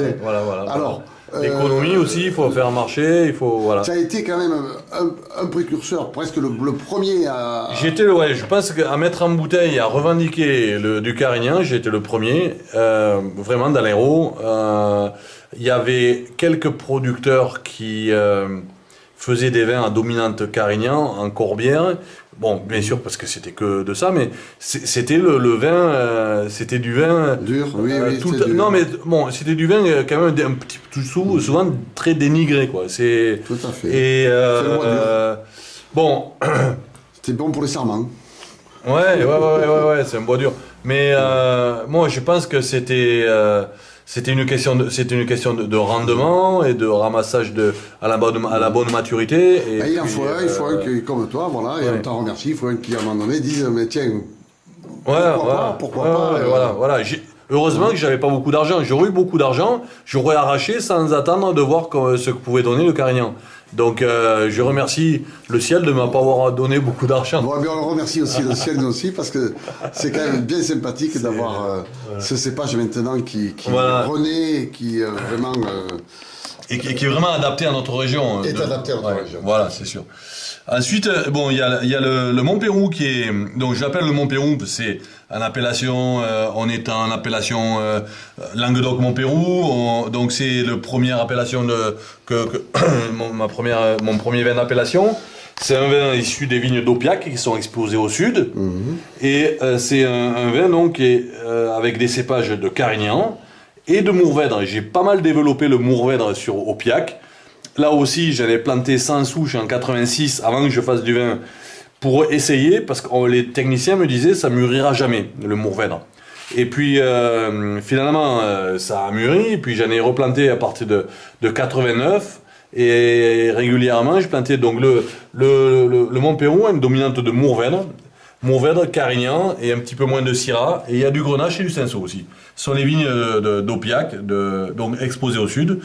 Voilà. Alors, l'économie aussi, il faut faire marcher, il faut voilà. ça a été quand même un précurseur, presque le premier à... Je pense qu'à mettre en bouteille, à revendiquer du Carignan, j'ai été le premier, vraiment dans l'Hérault. Il y avait quelques producteurs qui faisaient des vins à dominante Carignan en Corbière. Bon, bien sûr, parce que c'était que de ça, mais c'était le vin, c'était du vin... Dur, oui, dur. Non, mais bon, c'était du vin quand même un petit peu, souvent très dénigré, quoi. Tout à fait. Et... C'est le bois dur. Bon... C'était bon pour les serments. Ouais, c'est un bois dur. Mais moi, je pense que c'était une question de rendement et de ramassage à la bonne maturité. Et il en faut un qui, comme toi, voilà, et on t'en remercie. Il faut un qui, à un moment donné, dise, mais tiens, pourquoi pas. Voilà. Heureusement que j'avais pas beaucoup d'argent. J'aurais eu beaucoup d'argent, j'aurais arraché sans attendre de voir ce que pouvait donner le Carignan. Donc je remercie le ciel de ne m'avoir donné beaucoup d'argent. Bon, bien, on remercie aussi le ciel aussi, parce que c'est quand même bien sympathique d'avoir ce cépage maintenant qui renaît, qui vraiment... Et qui est vraiment adapté à notre région. Adapté à notre région. Voilà, c'est sûr. Ensuite, bon, il y a le Montpérou qui est... Donc, je l'appelle le Montpérou, c'est en appellation... on est en appellation Languedoc-Montpérou. Donc, c'est la première appellation mon premier vin d'appellation. C'est un vin issu des vignes d'Aupiac qui sont exposées au sud. Et c'est un vin, donc, qui est, avec des cépages de Carignan et de Mourvèdre. J'ai pas mal développé le Mourvèdre sur Aupiac. Là aussi, j'avais planté 100 souches en 86 avant que je fasse du vin pour essayer, parce que les techniciens me disaient ça mûrira jamais, le Mourvèdre. Et puis finalement, ça a mûri, et puis j'en ai replanté à partir de 89, et régulièrement, je plantais donc le Montpérou, une dominante de Mourvèdre, Carignan et un petit peu moins de Syrah, et il y a du Grenache et du Cinsault aussi. Ce sont les vignes d'Aupiac, donc exposées au sud,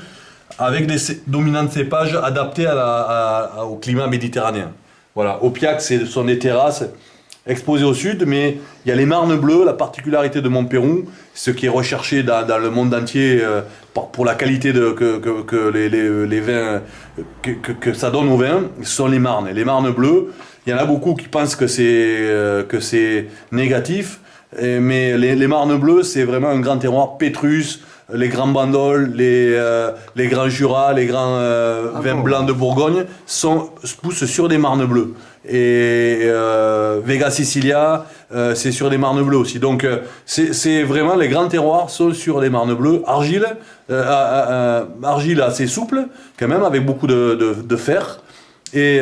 avec des dominantes cépages adaptés au climat méditerranéen. Voilà, Aupiac, ce sont des terrasses exposées au sud, mais il y a les marnes bleues, la particularité de Montpérou, ce qui est recherché dans le monde entier pour la qualité que les vins, que ça donne aux vins, ce sont les marnes. Les marnes bleues, il y en a beaucoup qui pensent que c'est négatif, mais les marnes bleues, c'est vraiment un grand terroir pétrus. Les grands bandoles, les grands Jura, les grands vins blancs de Bourgogne poussent sur des marnes bleues. Et Vega Sicilia, c'est sur des marnes bleues aussi. Donc c'est vraiment les grands terroirs sont sur des marnes bleues. Argile assez souple, quand même, avec beaucoup de fer. Et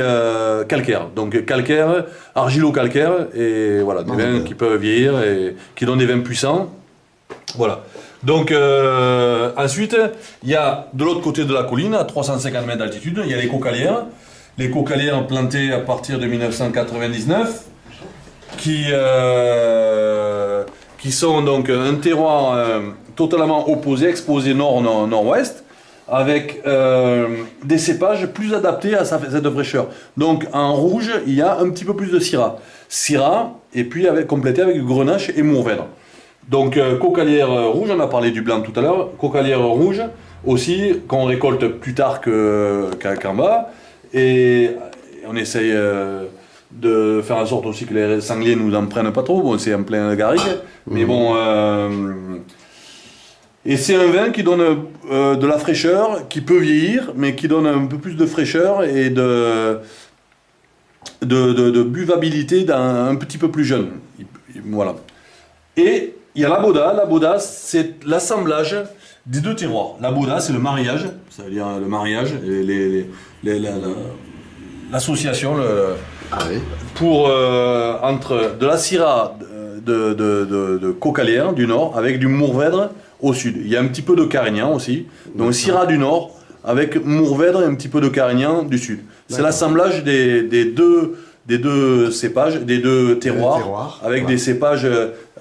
calcaire. Donc calcaire, argilo-calcaire, et voilà, des vins qui peuvent vieillir et qui donnent des vins puissants. Voilà. Donc ensuite, il y a de l'autre côté de la colline, à 350 mètres d'altitude, il y a les cocalières. Les cocalières plantées à partir de 1999, qui sont donc un terroir totalement opposé, exposé nord-nord-ouest, avec des cépages plus adaptés à cette fraîcheur. Donc en rouge, il y a un petit peu plus de Syrah, et puis complété avec du Grenache et Mourvèdre. Donc cocalière rouge, on a parlé du blanc tout à l'heure, cocalière rouge aussi, qu'on récolte plus tard qu'en bas, et on essaye de faire en sorte aussi que les sangliers nous en prennent pas trop, bon c'est en plein garrigue, mais bon... Et c'est un vin qui donne de la fraîcheur, qui peut vieillir, mais qui donne un peu plus de fraîcheur et de buvabilité un petit peu plus jeune. Voilà. Et il y a la Boda. La Boda, c'est l'assemblage des deux terroirs. La Boda, c'est le mariage, c'est-à-dire le mariage, l'association entre de la Syrah de Cocalière du nord avec du Mourvèdre au sud. Il y a un petit peu de Carignan aussi. Donc Syrah du nord avec Mourvèdre et un petit peu de Carignan du sud. C'est l'assemblage des deux cépages, des deux terroirs, avec des cépages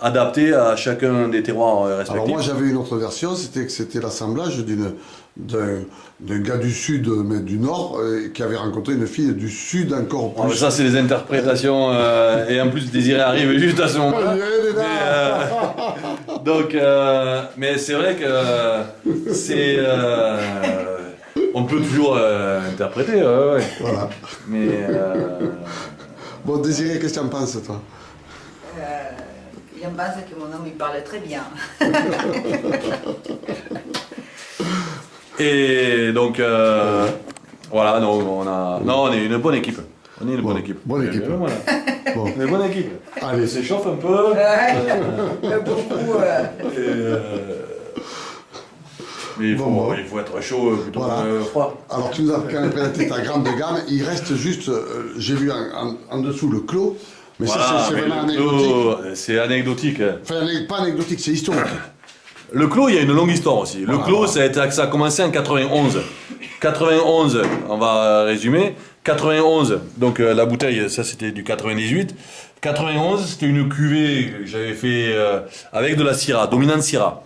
adaptés à chacun des terroirs respectifs. Alors moi j'avais une autre version, c'était que c'était l'assemblage d'un gars du sud, mais du nord, qui avait rencontré une fille du sud encore plus. Ça c'est des interprétations, et en plus Désiré arrive juste à ce moment-là. Donc, mais c'est vrai que c'est... on peut toujours interpréter, ouais. Voilà. Mais... Bon, Désiré, qu'est-ce que tu en penses, toi? Je pense que mon homme il parle très bien. Et donc, voilà, donc on est une bonne équipe. On est une bonne équipe. Bonne équipe. Voilà. Bon. On est une bonne équipe. Allez. On s'échauffe un peu. Beaucoup. Mais il faut, Bon. il faut être chaud plutôt Voilà. que froid. Alors, tu nous as quand même présenté ta grande gamme. Il reste juste, j'ai vu en dessous le clos, mais Voilà, ça, c'est mais vraiment le anecdotique. clos, c'est anecdotique. Enfin, pas anecdotique, c'est historique. Le clos, il y a une longue histoire aussi. Le Voilà. clos, ça a commencé en 91. 91, on va résumer. 91, donc la bouteille, ça c'était du 98. 91, c'était une cuvée que j'avais fait avec de la Syrah, dominante Syrah.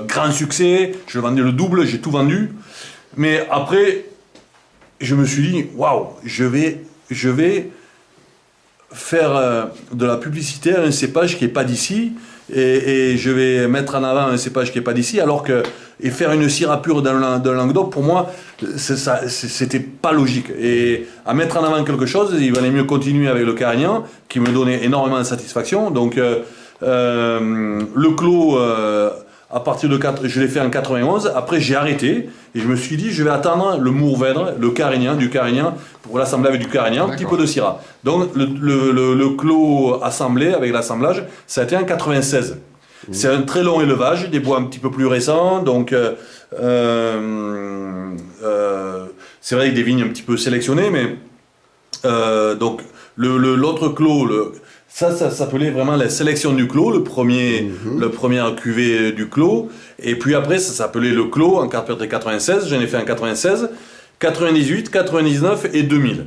Grand succès, je vendais le double, j'ai tout vendu. Mais après, je me suis dit, waouh, je vais faire de la publicité à un cépage qui n'est pas d'ici et je vais mettre en avant un cépage qui n'est pas d'ici et faire une Syrah pure dans le Languedoc, pour moi, c'était pas logique. Et à mettre en avant quelque chose, il valait mieux continuer avec le Carignan qui me donnait énormément de satisfaction. Donc le clos, à partir de je l'ai fait en 91. Après, j'ai arrêté et je me suis dit, je vais attendre le Mourvèdre, du Carignan, pour l'assembler avec du Carignan, un petit peu de Syrah. Donc, le clos assemblé avec l'assemblage, ça a été en 96. C'est un très long élevage, des bois un petit peu plus récents, donc c'est vrai que des vignes un petit peu sélectionnées, mais donc l'autre clos, ça s'appelait vraiment la sélection du clos, le premier cuvée du clos. Et puis après, ça s'appelait le clos en 96. J'en ai fait en 96, 98, 99 et 2000.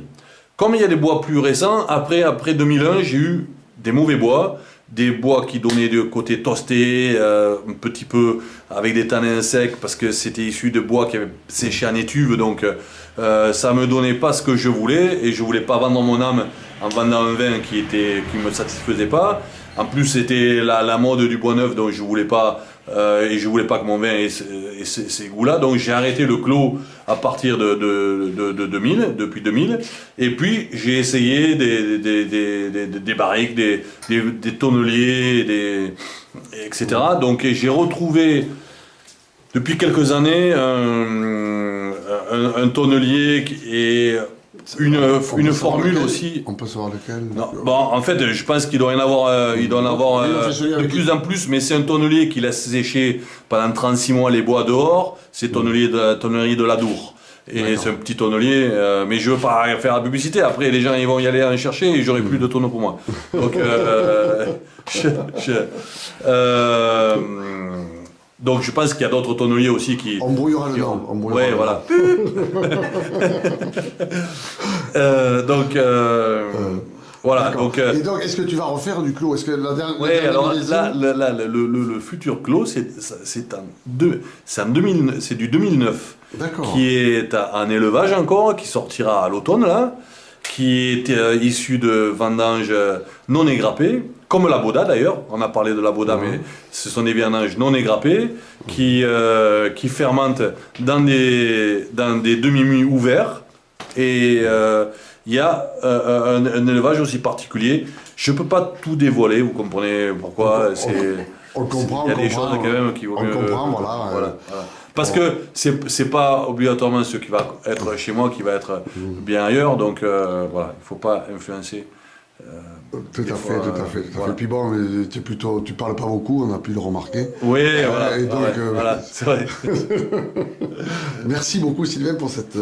Comme il y a des bois plus récents, après 2001, j'ai eu des mauvais bois. Des bois qui donnaient de côté toasté, un petit peu avec des tanins secs, parce que c'était issu de bois qui avaient séché en étuve. Donc ça me donnait pas ce que je voulais. Et je voulais pas vendre mon âme en vendant un vin qui me satisfaisait pas. En plus, c'était la mode du bois neuf, donc je voulais pas et je voulais pas que mon vin ait ces goûts-là. Donc j'ai arrêté le clos à partir de 2000, depuis 2000. Et puis j'ai essayé des barriques, des tonneliers, etc. Donc j'ai retrouvé depuis quelques années un tonnelier et une formule aussi. On peut savoir lequel? Non, bon, en fait, je pense qu'il doit y en avoir, de plus en plus, mais c'est un tonnelier qui laisse sécher pendant 36 mois les bois dehors. C'est tonnerie de l'Adour. Et c'est un petit tonnelier, mais je veux pas faire la publicité. Après, les gens ils vont y aller en chercher et j'aurai plus de tonneaux pour moi. Donc, donc je pense qu'il y a d'autres tonneliers aussi qui... On brouillera le nom. Ouais, voilà. Voilà. Donc, et donc, est-ce que tu vas refaire du clos? Est-ce que la dernière... ouais, alors là, le futur clos, c'est du 2009. D'accord. Qui est en élevage encore, qui sortira à l'automne, là, qui est issu de vendanges non égrappées, comme la Boda d'ailleurs, on a parlé de la Boda, mais ce sont des vendanges non égrappées, qui fermentent dans des demi-muits ouverts, et il y a un élevage aussi particulier. Je ne peux pas tout dévoiler, vous comprenez pourquoi. On comprend. Il y a des choses quand même qui vaut mieux... On comprend, voilà. Parce que c'est pas obligatoirement ce qui va être chez moi qui va être bien ailleurs, donc voilà, il ne faut pas influencer. Tout à fait. Voilà. Et puis bon, mais tu parles pas beaucoup, on a pu le remarquer. Oui, voilà. Et donc, voilà, c'est vrai. Merci beaucoup Sylvain pour cette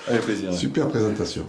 Avec plaisir. super présentation.